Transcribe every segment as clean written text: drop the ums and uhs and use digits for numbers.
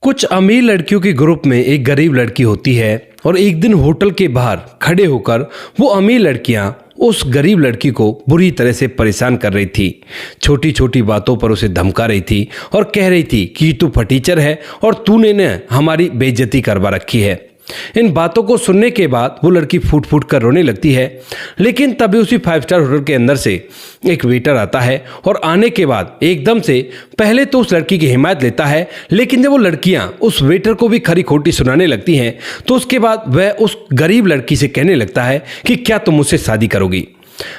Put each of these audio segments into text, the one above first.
कुछ अमीर लड़कियों के ग्रुप में एक गरीब लड़की होती है और एक दिन होटल के बाहर खड़े होकर वो अमीर लड़कियां उस गरीब लड़की को बुरी तरह से परेशान कर रही थी। छोटी छोटी बातों पर उसे धमका रही थी और कह रही थी कि तू फटीचर है और तूने न हमारी बेइज्जती करवा रखी है। इन बातों को सुनने के बाद वो लड़की फूट फूट कर रोने लगती है। लेकिन तभी उसी 5 स्टार होटल के अंदर से एक वेटर आता है और आने के बाद एकदम से पहले तो उस लड़की की हिमायत लेता है, लेकिन जब वो लड़कियां उस वेटर को भी खरी खोटी सुनाने लगती हैं तो उसके बाद वह उस गरीब लड़की से कहने लगता है कि क्या तुम मुझसे शादी करोगी।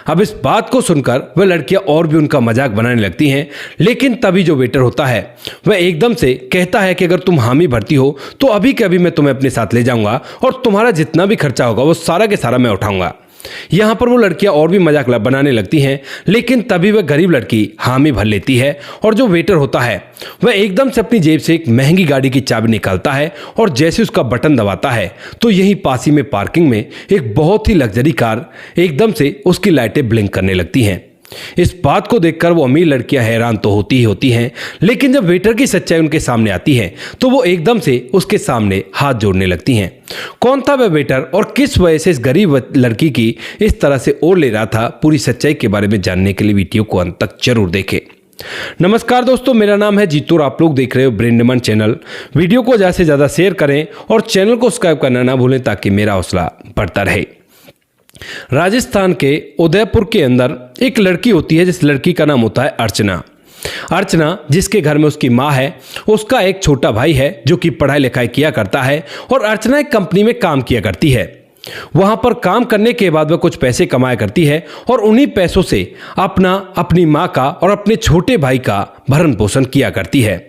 अब इस बात को सुनकर वह लड़कियां और भी उनका मजाक बनाने लगती हैं। लेकिन तभी जो वेटर होता है वह एकदम से कहता है कि अगर तुम हामी भरती हो तो अभी के अभी मैं तुम्हें अपने साथ ले जाऊंगा और तुम्हारा जितना भी खर्चा होगा वो सारा के सारा मैं उठाऊंगा। यहाँ पर वो लड़कियां और भी मजाक बनाने लगती हैं, लेकिन तभी वह गरीब लड़की हामी भर लेती है और जो वेटर होता है वह एकदम से अपनी जेब से एक महंगी गाड़ी की चाबी निकालता है और जैसे उसका बटन दबाता है तो यहीं पास ही में पार्किंग में एक बहुत ही लग्जरी कार एकदम से उसकी लाइटें ब्लिंक करने लगती हैं। इस बात को देखकर वो अमीर लड़कियां हैरान तो होती ही होती हैं, लेकिन जब वेटर की सच्चाई उनके सामने आती है तो वो एकदम से उसके सामने हाथ जोड़ने लगती हैं। कौन था वह वेटर और किस वजह से इस गरीब लड़की की इस तरह से ओर ले रहा था, पूरी सच्चाई के बारे में जानने के लिए वीडियो को अंत तक जरूर देखें। नमस्कार दोस्तों, मेरा नाम है जीतू और आप लोग देख रहे हो ब्रेन डिमांड चैनल। वीडियो को ज़्यादा से ज़्यादा शेयर करें और चैनल को सब्सक्राइब करना ना भूलें ताकि मेरा हौसला बढ़ता रहे। राजस्थान के उदयपुर के अंदर एक लड़की होती है जिस लड़की का नाम होता है अर्चना। अर्चना जिसके घर में उसकी माँ है, उसका एक छोटा भाई है जो कि पढ़ाई लिखाई किया करता है और अर्चना एक कंपनी में काम किया करती है। वहां पर काम करने के बाद वह कुछ पैसे कमाया करती है और उन्हीं पैसों से अपनी माँ का और अपने छोटे भाई का भरण पोषण किया करती है।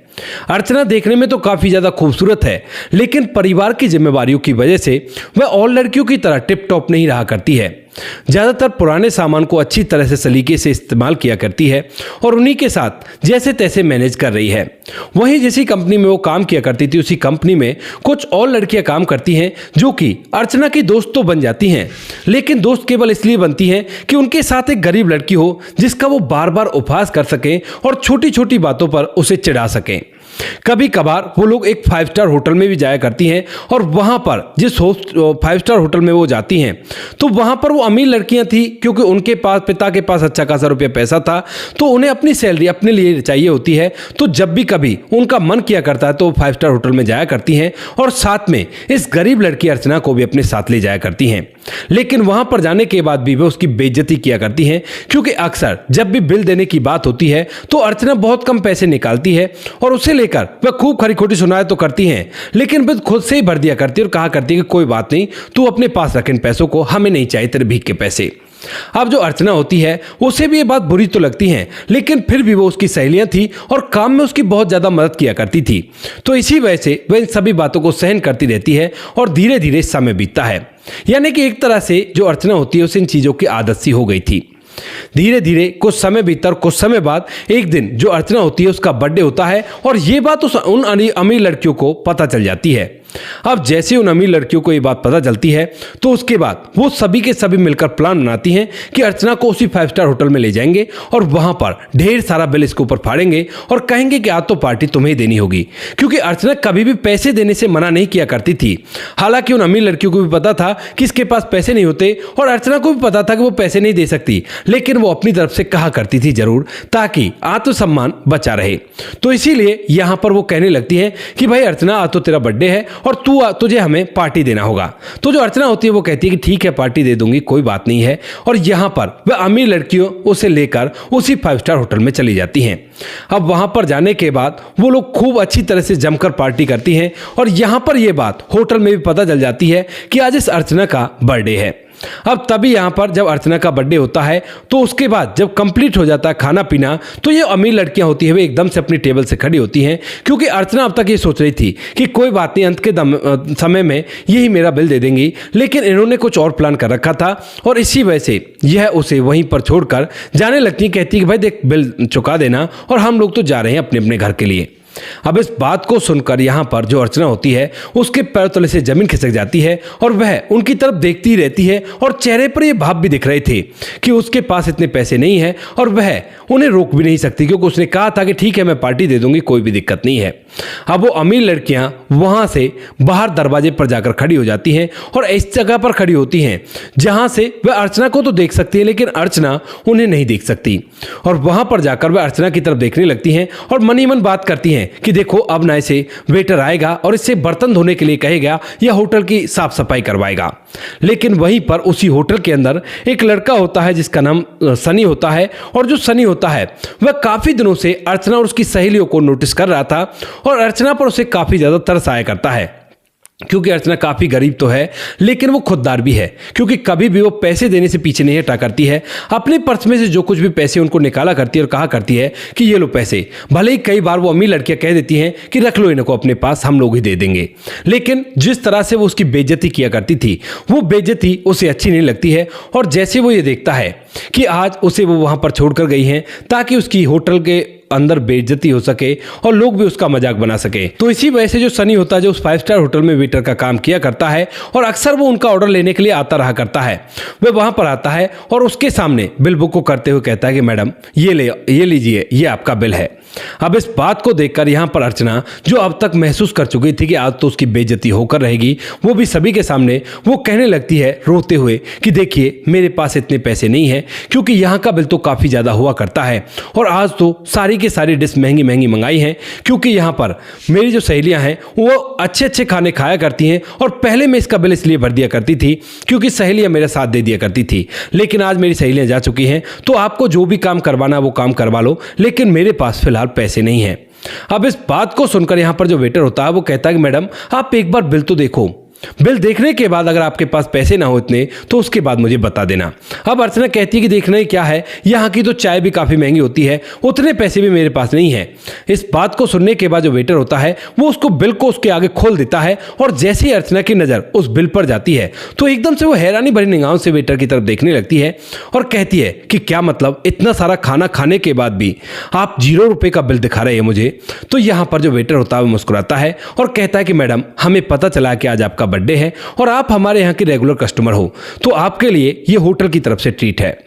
अर्चना देखने में तो काफ़ी ज़्यादा खूबसूरत है, लेकिन परिवार की जिम्मेवारियों की वजह से वह और लड़कियों की तरह टिप टॉप नहीं रहा करती है। ज़्यादातर पुराने सामान को अच्छी तरह से सलीके से इस्तेमाल किया करती है और उन्हीं के साथ जैसे तैसे मैनेज कर रही है। वहीं जिसी कंपनी में वो काम किया करती थी उसी कंपनी में कुछ और लड़कियां काम करती हैं जो कि अर्चना की दोस्त तो बन जाती हैं, लेकिन दोस्त केवल इसलिए बनती हैं कि उनके साथ एक गरीब लड़की हो जिसका वो बार बार उपहास कर सकें और छोटी छोटी बातों पर उसे चिढ़ा सकें। कभी कभार वो लोग एक 5 स्टार होटल में भी जाया करती हैं और वहां पर जिस 5 स्टार होटल में वो जाती हैं तो वहां पर वो अमीर लड़कियां थी, क्योंकि उनके पास पिता के पास अच्छा खासा रुपया पैसा था तो उन्हें अपनी सैलरी अपने लिए चाहिए होती है। तो जब भी कभी उनका मन किया करता है तो वो 5 स्टार होटल में जाया करती हैं और साथ में इस गरीब लड़की अर्चना को भी अपने साथ ले जाया करती हैं। लेकिन वहां पर जाने के बाद भी वे उसकी बेइज्जती किया करती हैं, क्योंकि अक्सर जब भी बिल देने की बात होती है तो अर्चना बहुत कम पैसे निकालती है और उसे लेकर वह खूब खरी खोटी सुनाए तो करती हैं, लेकिन फिर खुद से ही भर दिया करती है और कहा करती है कि कोई बात नहीं, तू अपने पास रख इन पैसों को, हमें नहीं चाहिए तेरे भीख के पैसे। अब जो अर्चना होती है उसे भी ये बात बुरी तो लगती है, लेकिन फिर भी वो उसकी सहेलियां थी और काम में उसकी बहुत ज्यादा मदद किया करती थी। तो इसी वजह से वह इन सभी बातों को सहन करती रहती है और धीरे धीरे समय बीतता है। यानी कि एक तरह से जो अर्चना होती है उसे इन चीजों की आदत सी हो गई थी। धीरे धीरे कुछ समय बीता और कुछ समय बाद एक दिन जो अर्चना होती है उसका बर्थडे होता है और ये बात उन अमीर लड़कियों को पता चल जाती है। अब जैसे उन अमीर लड़कियों को ये बात पता चलती है तो उसके बाद वो सभी के सभी मिलकर प्लान बनाती हैं कि अर्चना को उसी 5 स्टार होटल में ले जाएंगे और वहां पर ढेर सारा बिल इसके ऊपर फाड़ेंगे और कहेंगे कि आज तो पार्टी तुम्हें देनी होगी, क्योंकि अर्चना कभी भी पैसे देने से मना नहीं किया करती थी। हालांकि उन अमीर लड़कियों को भी पता था कि इसके पास पैसे नहीं होते और अर्चना को भी पता था कि वो पैसे नहीं दे सकती, लेकिन वो अपनी तरफ से कहा करती थी जरूर ताकि आत्मसम्मान बचा रहे। तो इसीलिए यहां पर वो कहने लगती है कि भाई अर्चना, आज तो तेरा बर्थडे है और तुझे हमें पार्टी देना होगा। तो जो अर्चना होती है वो कहती है कि ठीक है, पार्टी दे दूंगी, कोई बात नहीं है। और यहां पर वह अमीर लड़कियों उसे लेकर उसी 5 स्टार होटल में चली जाती हैं। अब वहां पर जाने के बाद वो लोग खूब अच्छी तरह से जमकर पार्टी करती हैं और यहां पर यह बात होटल में भी पता चल जाती है कि आज इस अर्चना का बर्थडे है। अब तभी यहाँ पर जब अर्चना का बर्थडे होता है तो उसके बाद जब कंप्लीट हो जाता है खाना पीना तो ये अमीर लड़कियां होती है वे एकदम से अपनी टेबल से खड़ी होती हैं, क्योंकि अर्चना अब तक ये सोच रही थी कि कोई बात नहीं, अंत के समय में यही मेरा बिल दे देंगी, लेकिन इन्होंने कुछ और प्लान कर रखा था और इसी वजह से यह उसे वहीं पर छोड़कर जाने लगती, कहती कि भाई देख, बिल चुका देना और हम लोग तो जा रहे हैं अपने अपने घर के लिए। अब इस बात को सुनकर यहाँ पर जो अर्चना होती है उसके पैर तले से जमीन खिसक जाती है और वह उनकी तरफ देखती ही रहती है और चेहरे पर ये भाव भी दिख रहे थे कि उसके पास इतने पैसे नहीं है और वह उन्हें रोक भी नहीं सकती, क्योंकि उसने कहा था कि ठीक है मैं पार्टी दे दूंगी, कोई भी दिक्कत नहीं है। अब वो अमीर लड़कियां वहां से बाहर दरवाजे पर जाकर खड़ी हो जाती हैं और इस जगह पर खड़ी होती हैं जहां से वह अर्चना को तो देख सकती है लेकिन अर्चना उन्हें नहीं देख सकती। और वहां पर जाकर वह अर्चना की तरफ देखने लगती हैं और मन ही मन बात करती हैं कि देखो अब ना इसे वेटर आएगा और इससे बर्तन धोने के लिए कहेगा या होटल की साफ सफाई करवाएगा। लेकिन वहीं पर उसी होटल के अंदर एक लड़का होता है जिसका नाम सनी होता है, और जो सनी होता है वह काफी दिनों से अर्चना और उसकी सहेलियों को नोटिस कर रहा था और अर्चना पर उसे काफी ज्यादा तरस आया करता है, क्योंकि अर्चना काफी गरीब तो है लेकिन वो खुददार भी है, क्योंकि कभी भी वो पैसे देने से पीछे नहीं हटा करती है। अपने पर्स में से जो कुछ भी पैसे उनको निकाला करती है और कहा करती है कि ये लो पैसे। भले ही कई बार वो अमीर लड़कियां कह देती हैं कि रख लो इनको अपने पास, हम लोग ही दे देंगे, लेकिन जिस तरह से वो उसकी बेइज्जती किया करती थी वो बेइज्जती उसे अच्छी नहीं लगती है। और जैसे वो ये देखता है कि आज उसे वो वहां पर छोड़कर गई हैं ताकि उसकी होटल के अंदर बेइज्जती हो सके और लोग भी उसका मजाक बना सके, तो इसी वजह से जो सनी होता है जो उस 5 स्टार होटल में वेटर का काम किया करता है और अक्सर वो उनका ऑर्डर लेने के लिए आता रहा करता है, वह वहां पर आता है और उसके सामने बिल बुक को करते हुए कहता है कि मैडम ये लीजिए, ये आपका बिल है। अब इस बात को देखकर यहाँ पर अर्चना, जो अब तक महसूस कर चुकी थी कि आज तो उसकी बेइज्जती होकर रहेगी, वो भी सभी के सामने वो कहने लगती है रोते हुए कि देखिए मेरे पास इतने पैसे नहीं है, क्योंकि यहाँ का बिल तो काफ़ी ज़्यादा हुआ करता है और आज तो सारी की सारी डिश महंगी महंगी मंगाई हैं, क्योंकि यहाँ पर मेरी जो सहेलियाँ हैं वो अच्छे अच्छे खाने खाया करती हैं और पहले मैं इसका बिल इसलिए भर दिया करती थी क्योंकि सहेलियाँ मेरा साथ दे दिया करती थी, लेकिन आज मेरी सहेलियाँ जा चुकी हैं तो आपको जो भी काम करवाना वो काम करवा लो, लेकिन मेरे पास फिलहाल पैसे नहीं है। अब इस बात को सुनकर यहां पर जो वेटर होता है वो कहता है कि मैडम आप एक बार बिल तो देखो, बिल देखने के बाद अगर आपके पास पैसे ना हो इतने तो उसके बाद मुझे बता देना। अब अर्चना कहती है कि देखना ही क्या है, यहाँ की तो चाय भी काफ़ी महंगी होती है, उतने पैसे भी मेरे पास नहीं है। इस बात को सुनने के बाद जो वेटर होता है वो उसको बिल को उसके आगे खोल देता है और जैसे ही अर्चना की नज़र उस बिल पर जाती है तो एकदम से वो हैरानी भरी निगाहों से वेटर की तरफ देखने लगती है और कहती है कि क्या मतलब, इतना सारा खाना खाने के बाद भी आप 0 रुपये का बिल दिखा रहे हैं मुझे। तो यहाँ पर जो वेटर होता है वो मुस्कुराता है और कहता है कि मैडम हमें पता चला कि आज आपका बर्थडे है और आप हमारे यहाँ के रेगुलर कस्टमर हो, तो आपके लिए ये होटल की तरफ से ट्रीट है।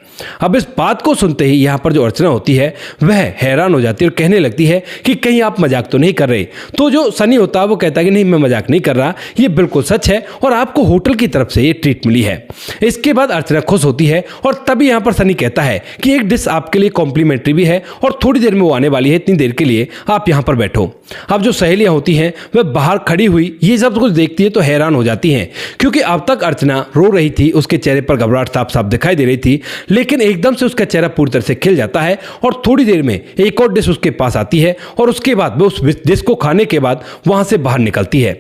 अब इस बात को सुनते ही यहाँ पर जो अर्चना होती है वह हैरान हो जाती है और कहने लगती है कि कहीं आप मजाक तो नहीं कर रहे। तो जो सनी होता है वो कहता है कि नहीं मैं मजाक नहीं कर रहा, ये बिल्कुल सच है और आपको होटल की तरफ से ये ट्रीट मिली है। इसके बाद अर्चना खुश होती है और तभी यहाँ पर सनी कहता है कि एक डिश आपके लिए कॉम्प्लीमेंट्री भी है और थोड़ी देर में वो आने वाली है, इतनी देर के लिए आप यहाँ पर बैठो। अब जो सहेलियाँ होती हैं वह बाहर खड़ी हुई ये सब कुछ देखती है तो हैरान हो जाती हैं, क्योंकि अब तक अर्चना रो रही थी, उसके चेहरे पर घबराहट साफ साफ दिखाई दे रही थी, लेकिन एकदम से उसका चेहरा पूरी तरह से खिल जाता है और थोड़ी देर में एक और डिश उसके पास आती है और उसके बाद वो उस डिश को खाने के बाद वहां से बाहर निकलती है।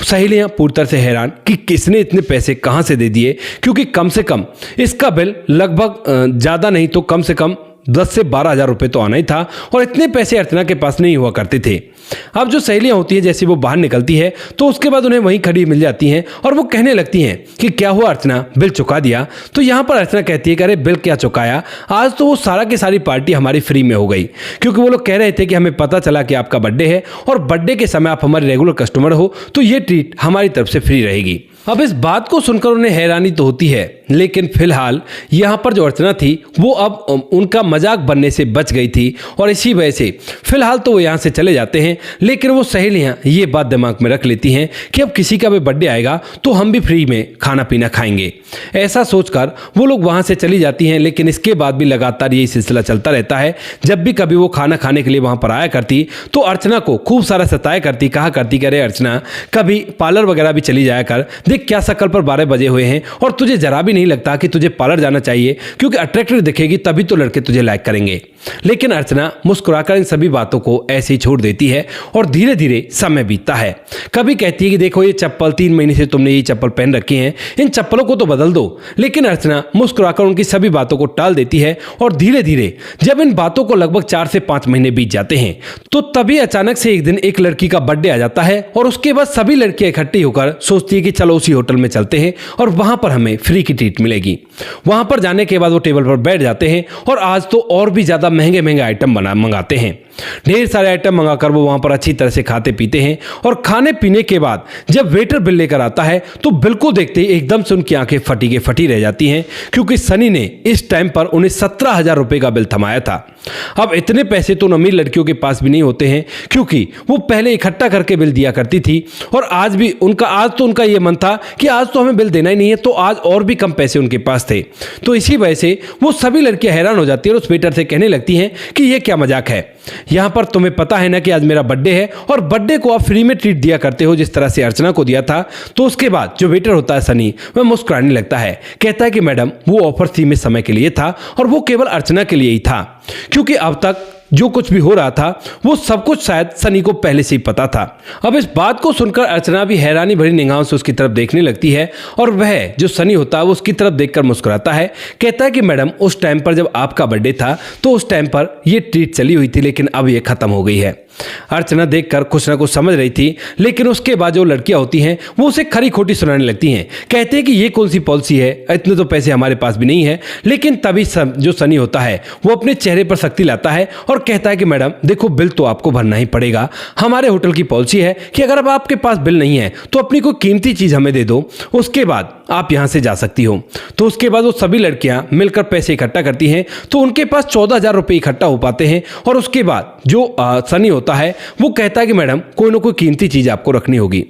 सहेलियां पूरी तरह से हैरान कि किसने इतने पैसे कहां से दे दिए, क्योंकि कम से कम इसका बिल लगभग ज़्यादा नहीं तो कम से कम 10 से 12 हज़ार रुपये तो आना ही था और इतने पैसे अर्चना के पास नहीं हुआ करते थे। अब जो सहेलियां होती हैं जैसे वो बाहर निकलती है तो उसके बाद उन्हें वहीं खड़ी मिल जाती हैं और वो कहने लगती हैं कि क्या हुआ अर्चना, बिल चुका दिया? तो यहाँ पर अर्चना कहती है कि अरे बिल क्या चुकाया, आज तो वो सारा की सारी पार्टी हमारी फ्री में हो गई, क्योंकि वो लोग कह रहे थे कि हमें पता चला कि आपका बर्थडे है और बर्थडे के समय आप हमारे रेगुलर कस्टमर हो तो ये ट्रीट हमारी तरफ से फ्री रहेगी। अब इस बात को सुनकर उन्हें हैरानी तो होती है, लेकिन फिलहाल यहाँ पर जो अर्चना थी वो अब उनका मजाक बनने से बच गई थी और इसी वजह से फिलहाल तो वो यहाँ से चले जाते हैं। लेकिन वो सहेलियाँ ये बात दिमाग में रख लेती हैं कि अब किसी का भी बर्थडे आएगा तो हम भी फ्री में खाना पीना खाएंगे। ऐसा सोचकर वो लोग वहाँ से चली जाती हैं, लेकिन इसके बाद भी लगातार यही सिलसिला चलता रहता है। जब भी कभी वो खाना खाने के लिए वहाँ पर आया करती तो अर्चना को खूब सारा सताया करती, कहा करती कि अरे अर्चना कभी पार्लर वगैरह भी चली जाया कर, देख क्या शक्ल पर 12 बजे हुए हैं और तुझे जरा भी नहीं लगता कि तुझे पार्लर जाना चाहिए, क्योंकि अट्रैक्टिव दिखेगी तभी तो लड़के तुझे लाइक करेंगे। लेकिन अर्चना मुस्कुराकर इन सभी बातों को ऐसे ही छोड़ देती है और धीरे धीरे समय बीतता है। कभी कहती है कि देखो ये चप्पल 3 महीने से तुमने ये चप्पल पहन रखी हैं, इन चप्पलों को तो बदल दो। लेकिन अर्चना मुस्कुराकर उनकी सभी बातों को टाल देती है और धीरे धीरे जब इन बातों को लगभग 4 से 5 महीने बीत जाते हैं तो तभी अचानक से एक दिन एक लड़की का बर्थडे आ जाता है और उसके बाद सभी लड़कियां इकट्ठी होकर सोचती है कि चलो उसी होटल में चलते हैं और वहां पर हमें फ्री की ट्रीट मिलेगी। वहां पर जाने के बाद वो टेबल पर बैठ जाते हैं और आज तो और भी ज्यादा महंगे महंगे आइटम मंगाते हैं। ढेर सारे आइटम मंगाकर वो वहाँ पर अच्छी तरह से खाते पीते हैं और खाने पीने के बाद जब वेटर बिल लेकर आता है तो बिल को देखते ही एकदम से उनकी आंखें फटी के फटी रह जाती हैं, क्योंकि सनी ने इस टाइम पर उन्हें 17,000 रुपये का बिल थमाया था। अब इतने पैसे तो उन अमीर लड़कियों के पास भी नहीं होते हैं, क्योंकि वो पहले इकट्ठा करके बिल दिया करती थी और आज तो उनका ये मन था कि आज तो हमें बिल देना ही नहीं है, तो आज और भी कम पैसे उनके पास थे। तो इसी वजह से वो सभी लड़कियां हैरान हो जाती है और उस वेटर से कहने लगती हैं कि ये क्या मजाक है, यहाँ पर तुम्हें पता है ना कि आज मेरा बर्थडे है और बर्थडे को आप फ्री में ट्रीट दिया करते हो जिस तरह से अर्चना को दिया था। तो उसके बाद जो वेटर होता है सनी, वह मुस्कुराने लगता है, कहता है कि मैडम वो ऑफर सीमित समय के लिए था और वो केवल अर्चना के लिए ही था, क्योंकि अब तक जो कुछ भी हो रहा था वो सब कुछ शायद सनी को पहले से ही पता था। अब इस बात को सुनकर अर्चना भी हैरानी भरी निगाहों से उसकी तरफ देखने लगती है और वह जो सनी होता है वो उसकी तरफ देखकर मुस्कुराता है, कहता है कि मैडम उस टाइम पर जब आपका बर्थडे था तो उस टाइम पर ये ट्रीट चली हुई थी, लेकिन अब ये खत्म हो गई है। अर्चना देखकर कुछ ना कुछ समझ रही थी, लेकिन उसके बाद जो लड़कियां होती हैं वो उसे खरी खोटी सुनाने लगती हैं, कहते हैं कि ये कौन सी पॉलिसी है, इतने तो पैसे हमारे पास भी नहीं है। लेकिन तभी जो सनी होता है वो अपने चेहरे पर सख्ती लाता है और कहता है कि मैडम देखो बिल तो आपको भरना ही पड़ेगा, हमारे होटल की पॉलिसी है कि अगर अब आपके पास बिल नहीं है तो अपनी कोई कीमती चीज हमें दे दो, उसके बाद आप यहां से जा सकती हो। तो उसके बाद वो सभी लड़कियां मिलकर पैसे इकट्ठा करती हैं, तो उनके पास 14,000 रुपये इकट्ठा हो पाते हैं और उसके बाद जो सनी होता है वो कहता है कि मैडम कोई ना कोई कीमती चीज आपको रखनी होगी।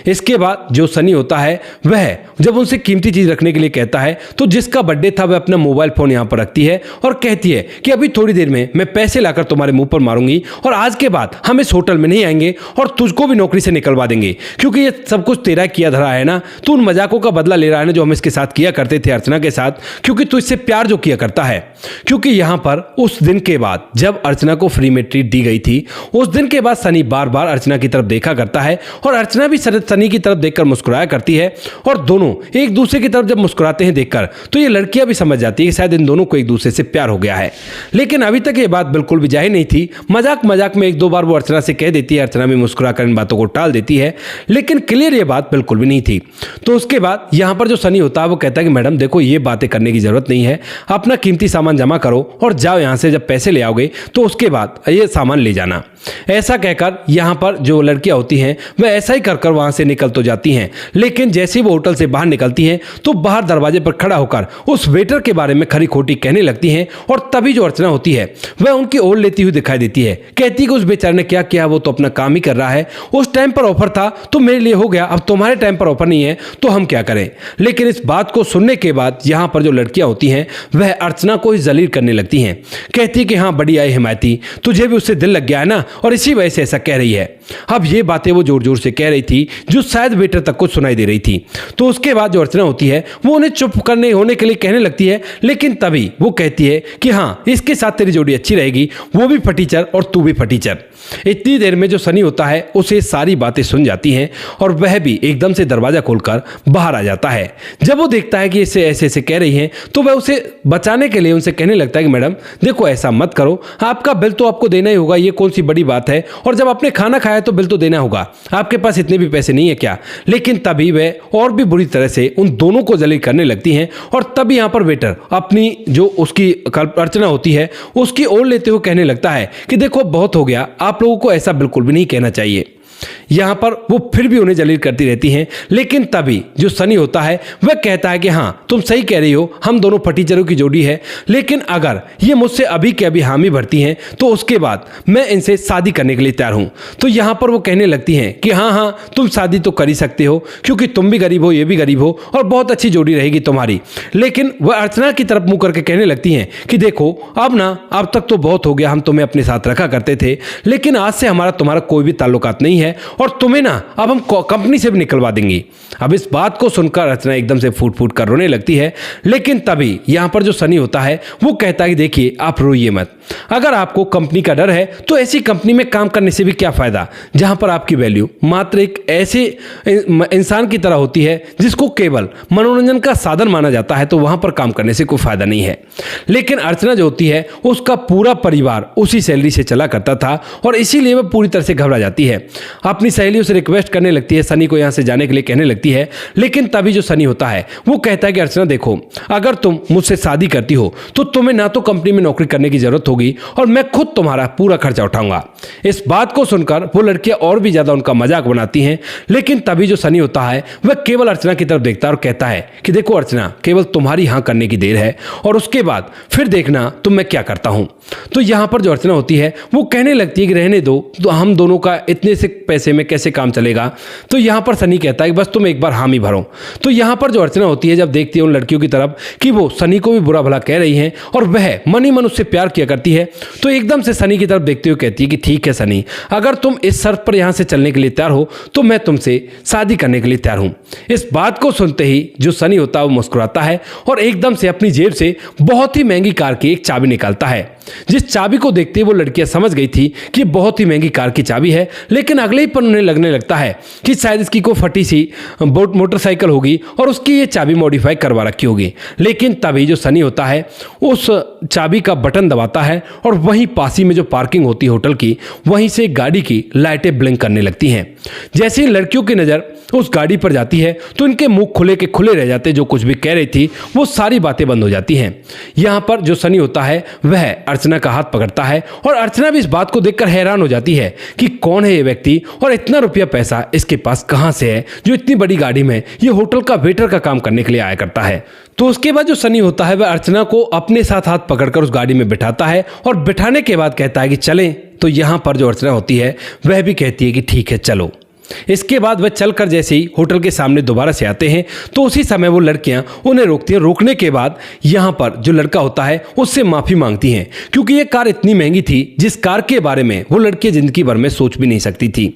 इसके बाद जो सनी होता है वह जब उनसे कीमती चीज रखने के लिए कहता है तो जिसका बर्थडे था वह अपना मोबाइल फोन यहां पर रखती है और कहती है कि अभी थोड़ी देर में मैं पैसे लाकर तुम्हारे मुंह पर मारूंगी और आज के बाद हम इस होटल में नहीं आएंगे और तुझको भी नौकरी से निकलवा देंगे, क्योंकि ये सब कुछ तेरा किया धरा है ना, तू उन मजाकों का बदला ले रहा है ना जो हम इसके साथ किया करते थे अर्चना के साथ, क्योंकि तू इससे प्यार जो किया करता है। क्योंकि यहां पर उस दिन के बाद जब अर्चना को फ्री में ट्रीट दी गई थी, उस दिन के बाद सनी बार बार अर्चना की तरफ देखा करता है और अर्चना भी सनी की तरफ देखकर मुस्कुराया करती है और दोनों एक दूसरे की तरफ जब मुस्कुराते हैं देखकर तो ये लड़कियां भी समझ जाती है कि शायद इन दोनों को एक दूसरे से प्यार हो गया है। लेकिन अभी तक ये बात बिल्कुल भी जाहिर नहीं थी, मजाक मजाक में एक दो बार वो अर्चना से कह देती है, अर्चना भी मुस्कुराकर इन बातों को टाल देती है, लेकिन क्लियर ये बात बिल्कुल भी नहीं थी। तो उसके बाद यहां पर जो सनी होता है वो कहता है कि मैडम देखो ये बातें करने की जरूरत नहीं है, अपना कीमती सामान जमा करो और जाओ यहां से, जब पैसे ले आओगे तो उसके बाद ये सामान ले जाना। ऐसा कहकर यहां पर जो लड़कियां होती हैं वह ऐसा ही कर वहां से निकल तो जाती हैं, लेकिन जैसे ही वो होटल से बाहर निकलती हैं तो बाहर दरवाजे पर खड़ा होकर उस वेटर के बारे में खरी खोटी कहने लगती हैं और तभी जो अर्चना होती है वह उनकी ओर लेती हुई दिखाई देती है, कहती है कि उस बेचारे ने क्या किया, वो तो अपना काम ही कर रहा है, उस टाइम पर ऑफर था तो मेरे लिए हो गया, अब तुम्हारे टाइम पर ऑफर नहीं है तो हम क्या करें। लेकिन इस बात को सुनने के बाद यहां पर जो लड़कियां होती हैं वह अर्चना को ही जलील करने लगती हैं, कहती है कि हाँ बड़ी आई हिमायती, तुझे भी उससे दिल लग गया है ना और इसी वजह से ऐसा कह रही है। अब ये बातें वो जोर जोर से कह रही थी जो शायद वेटर तक को सुनाई दे रही थी। तो उसके बाद जो अर्चना होती है वो उन्हें चुप करने होने के लिए कहने लगती है, लेकिन तभी वो कहती है कि हाँ इसके साथ तेरी जोड़ी अच्छी रहेगी, वो भी फटीचर और तू भी फटीचर। इतनी देर में जो सनी होता है उसे सारी बातें सुन जाती हैं और वह भी एकदम से दरवाजा खोलकर बाहर आ जाता है। जब वो देखता है कि इसे ऐसे ऐसे कह रही हैं तो वह उसे बचाने के लिए उनसे कहने लगता है कि मैडम देखो ऐसा मत करो, आपका बिल तो आपको देना ही होगा, ये कौन सी बड़ी बात है, और जब आपने खाना खाया तो बिल तो देना होगा, आपके पास इतने भी पैसे नहीं है क्या। लेकिन तभी वह और भी बुरी तरह से उन दोनों को जलील करने लगती हैं और तभी यहाँ पर वेटर अपनी जो उसकी अर्चना होती है उसकी ओर लेते हुए कहने लगता है कि देखो बहुत हो गया, आप लोगों को ऐसा बिल्कुल भी नहीं कहना चाहिए। यहां पर वो फिर भी उन्हें जलील करती रहती हैं, लेकिन तभी जो सनी होता है वह कहता है कि हाँ तुम सही कह रही हो, हम दोनों फटीचरों की जोड़ी है, लेकिन अगर ये मुझसे अभी के अभी हामी भरती हैं तो उसके बाद मैं इनसे शादी करने के लिए तैयार हूं। तो यहां पर वो कहने लगती हैं कि हाँ हाँ तुम शादी तो कर ही सकते हो, क्योंकि तुम भी गरीब हो ये भी गरीब हो और बहुत अच्छी जोड़ी रहेगी तुम्हारी। लेकिन वह अर्चना की तरफ मुंह करके कहने लगती हैं कि देखो अब ना, अब तक तो बहुत हो गया, हम तुम्हें अपने साथ रखा करते थे, लेकिन आज से हमारा तुम्हारा कोई भी ताल्लुकात नहीं है और तुम्हें ना अब हम कंपनी से भी निकलवा देंगी। अब इस बात को सुनकर अर्चना एकदम से फूट फूट कर रोने लगती है, लेकिन तभी यहां पर जो सनी होता है वो कहता है कि देखिए आप रोइए मत, अगर आपको कंपनी का डर है तो ऐसी कंपनी में काम करने से भी क्या फायदा जहां पर आपकी वैल्यू मात्र एक ऐसे इंसान की तरह होती है जिसको केवल मनोरंजन का साधन माना जाता है, तो वहां पर काम करने से कोई फायदा नहीं है। लेकिन अर्चना जो होती है उसका पूरा परिवार उसी सैलरी से चला करता था और इसीलिए वह पूरी तरह से घबरा जाती है। अपनी सहेलियों से रिक्वेस्ट करने लगती है, सनी को यहाँ से जाने के लिए कहने लगती है। लेकिन तभी जो सनी होता है वो कहता है कि अर्चना देखो, अगर तुम मुझसे शादी करती हो तो तुम्हें ना तो कंपनी में नौकरी करने की जरूरत होगी और मैं खुद तुम्हारा पूरा खर्चा उठाऊंगा। इस बात को सुनकर वो लड़कियां और भी ज्यादा उनका मजाक बनाती हैं। लेकिन तभी जो सनी होता है वह केवल अर्चना की तरफ देखता है और कहता है कि देखो अर्चना, केवल तुम्हारी हाँ करने की देर है और उसके बाद फिर देखना तुम मैं क्या करता हूं। तो यहां पर जो अर्चना होती है वो कहने लगती है कि रहने दो, तो हम दोनों का इतने से पैसे में कैसे काम चलेगा। तो यहां पर सनी कहता है कि बस तुम एक बार हामी भरो। तो यहां पर जो अर्चना होती है जब देखती है उन लड़कियों की तरफ कि वो सनी को भी बुरा भला कह रही हैं और वह मन ही मन उससे प्यार किया करती है, तो एकदम से सनी की तरफ देखते हुए कहती है कि ठीक है सनी, अगर तुम इस शर्त पर यहां से चलने के लिए तैयार हो तो मैं तुमसे शादी करने के लिए तैयार हूं। इस बात को सुनते ही जो सनी होता है वो मुस्कुराता है और एकदम से अपनी जेब से बहुत ही महंगी कार की एक चाबी निकालता है। जिस चाबी को देखते वो लड़कियां समझ गई थी कि बहुत ही महंगी कार की चाबी है, लेकिन अगले ही पल उन्हें लगने लगता है कि शायद इसकी कोई फटी सी मोटरसाइकिल होगी और उसकी ये चाबी मॉडिफाई करवा रखी होगी। लेकिन तभी जो सनी होता है उस चाबी का बटन दबाता है और वहीं पास ही में जो पार्किंग होती है होटल की, वहीं से गाड़ी की लाइटें ब्लिंक करने लगती हैं। जैसे ही लड़कियों की नज़र उस गाड़ी पर जाती है तो इनके मुंह खुले के खुले रह जाते, जो कुछ भी कह रही थी वो सारी बातें बंद हो जाती हैं। यहाँ पर जो सनी होता है वह अर्चना का हाथ पकड़ता है और अर्चना भी इस बात को देखकर हैरान हो जाती है कि कौन है ये व्यक्ति और इतना रुपया पैसा इसके पास कहाँ से है जो इतनी बड़ी गाड़ी में ये होटल का वेटर का काम करने के लिए आया करता है। तो उसके बाद जो सनी होता है वह अर्चना को अपने साथ हाथ पकड़कर उस गाड़ी में बिठाता है और बिठाने के बाद कहता है कि चलें। तो यहाँ पर जो अर्चना होती है वह भी कहती है कि ठीक है चलो। इसके बाद वह चलकर जैसे ही होटल के सामने दोबारा से आते हैं तो उसी समय वो लड़कियां उन्हें रोकती हैं। रोकने के बाद यहाँ पर जो लड़का होता है उससे माफ़ी मांगती हैं, क्योंकि ये कार इतनी महंगी थी जिस कार के बारे में वो लड़की जिंदगी भर में सोच भी नहीं सकती थी।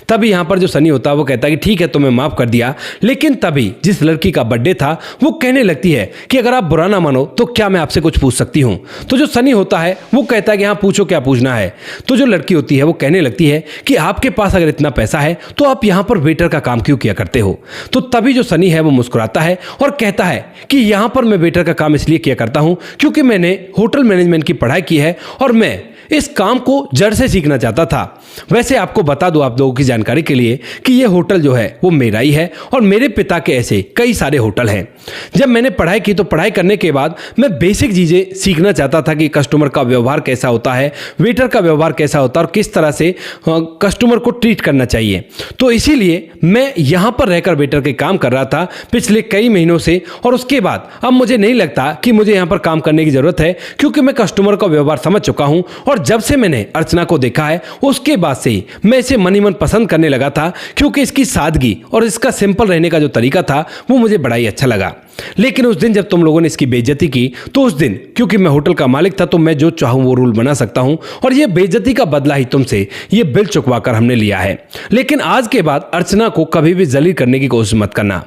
तभी यहाँ पर जो सनी होता है वो कहता है कि ठीक है तुम्हें माफ़ कर दिया। लेकिन तभी जिस लड़की का बर्थडे था वो कहने लगती है कि अगर आप बुरा ना मानो तो क्या मैं आपसे कुछ पूछ सकती हूँ। तो जो सनी होता है वो कहता है कि हाँ पूछो, क्या पूछना है। तो जो लड़की होती है वो कहने लगती है कि आपके पास अगर इतना पैसा है तो आप यहां पर वेटर का काम क्यों किया करते हो। तो तभी जो सनी है वो मुस्कुराता है और कहता है कि यहां पर मैं वेटर का काम इसलिए किया करता हूं क्योंकि मैंने होटल मैनेजमेंट की पढ़ाई की है और मैं इस काम को जड़ से सीखना चाहता था। वैसे आपको बता दूं आप लोगों की जानकारी के लिए कि ये होटल जो है वो मेरा ही है और मेरे पिता के ऐसे कई सारे होटल हैं। जब मैंने पढ़ाई की तो पढ़ाई करने के बाद मैं बेसिक चीज़ें सीखना चाहता था कि कस्टमर का व्यवहार कैसा होता है, वेटर का व्यवहार कैसा होता है और किस तरह से कस्टमर को ट्रीट करना चाहिए। तो इसीलिए मैं यहाँ पर रहकर वेटर के काम कर रहा था पिछले कई महीनों से और उसके बाद अब मुझे नहीं लगता कि मुझे यहाँ पर काम करने की ज़रूरत है, क्योंकि मैं कस्टमर का व्यवहार समझ चुका हूँ। और जब से मैंने अर्चना को देखा है उसके बाद से ही मैं इसे मन ही मन पसंद करने लगा था, क्योंकि इसकी सादगी और इसका सिंपल रहने का जो तरीका था वो मुझे बड़ा ही अच्छा लगा। लेकिन उस दिन जब तुम लोगों ने इसकी बेइज्जती की तो उस दिन क्योंकि मैं होटल का मालिक था तो मैं जो चाहूं वो रूल बना सकता हूं और ये बेइज्जती का बदला ही तुमसे ये बिल चुकवा कर हमने लिया है। लेकिन आज के बाद अर्चना को कभी भी जलील करने की कोशिश मत करना।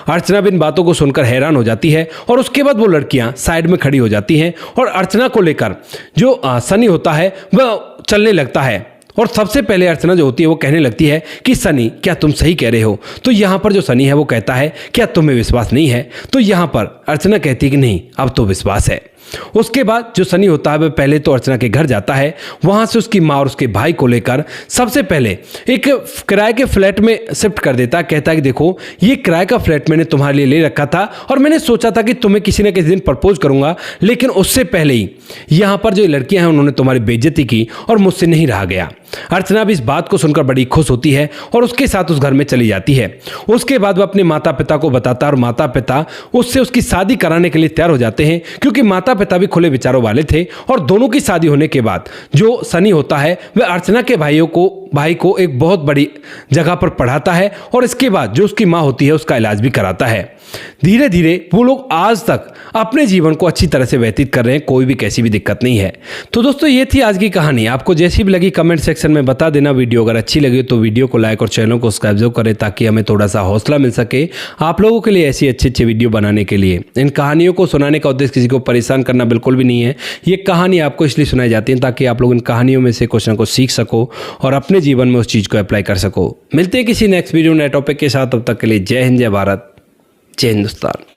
अर्चना भी इन बातों को सुनकर हैरान हो जाती है और उसके बाद वो लड़कियां साइड में खड़ी हो जाती हैं और अर्चना को लेकर जो सनी होता है वह चलने लगता है। और सबसे पहले अर्चना जो होती है वो कहने लगती है कि सनी क्या तुम सही कह रहे हो। तो यहाँ पर जो सनी है वो कहता है क्या तुम्हें विश्वास नहीं है। तो यहाँ पर अर्चना कहती है कि नहीं अब तो विश्वास है। उसके बाद जो सनी होता है वह पहले तो अर्चना के घर जाता है, वहां से उसकी माँ और उसके भाई को लेकर सबसे पहले एक किराए के फ्लैट में शिफ्ट कर देता है। कहता है कि देखो ये किराए का फ्लैट मैंने तुम्हारे लिए ले रखा था और मैंने सोचा था कि तुम्हें किसी न किसी दिन प्रपोज करूंगा, लेकिन उससे पहले ही यहाँ पर जो लड़कियां हैं उन्होंने तुम्हारी बेइज्जती की और मुझसे नहीं रहा गया। अर्चना भी इस बात को सुनकर बड़ी खुश होती है और उसके साथ उस घर में चली जाती है। उसके बाद वह अपने माता पिता को बताता है और माता पिता उससे उसकी शादी कराने के लिए तैयार हो जाते हैं, क्योंकि माता पिता भी खुले विचारों वाले थे। और दोनों की शादी होने के बाद जो सनी होता है वह अर्चना के भाई को एक बहुत बड़ी जगह पर पढ़ाता है और इसके बाद जो उसकी माँ होती है उसका इलाज भी कराता है। धीरे धीरे वो लोग आज तक अपने जीवन को अच्छी तरह से व्यतीत कर रहे हैं, कोई भी कैसी भी दिक्कत नहीं है। तो दोस्तों ये थी आज की कहानी। आपको जैसी भी लगी कमेंट सेक्शन में बता देना। वीडियो अगर अच्छी लगी तो वीडियो को लाइक और चैनल को सब्सक्राइब जरूर करें, ताकि हमें थोड़ा सा हौसला मिल सके आप लोगों के लिए ऐसी अच्छी वीडियो बनाने के लिए। इन कहानियों को सुनाने का उद्देश्य किसी को परेशान करना बिल्कुल भी नहीं है। ये कहानी आपको इसलिए सुनाई जाती है ताकि आप लोग इन कहानियों में से कुछ ना कुछ सीख सको और अपने जीवन में उस चीज़ को अप्लाई कर सको। मिलते हैं किसी नेक्स्ट वीडियो नए टॉपिक के साथ, तब तक के लिए जय हिंद, जय भारत, जय हिंदुस्तान।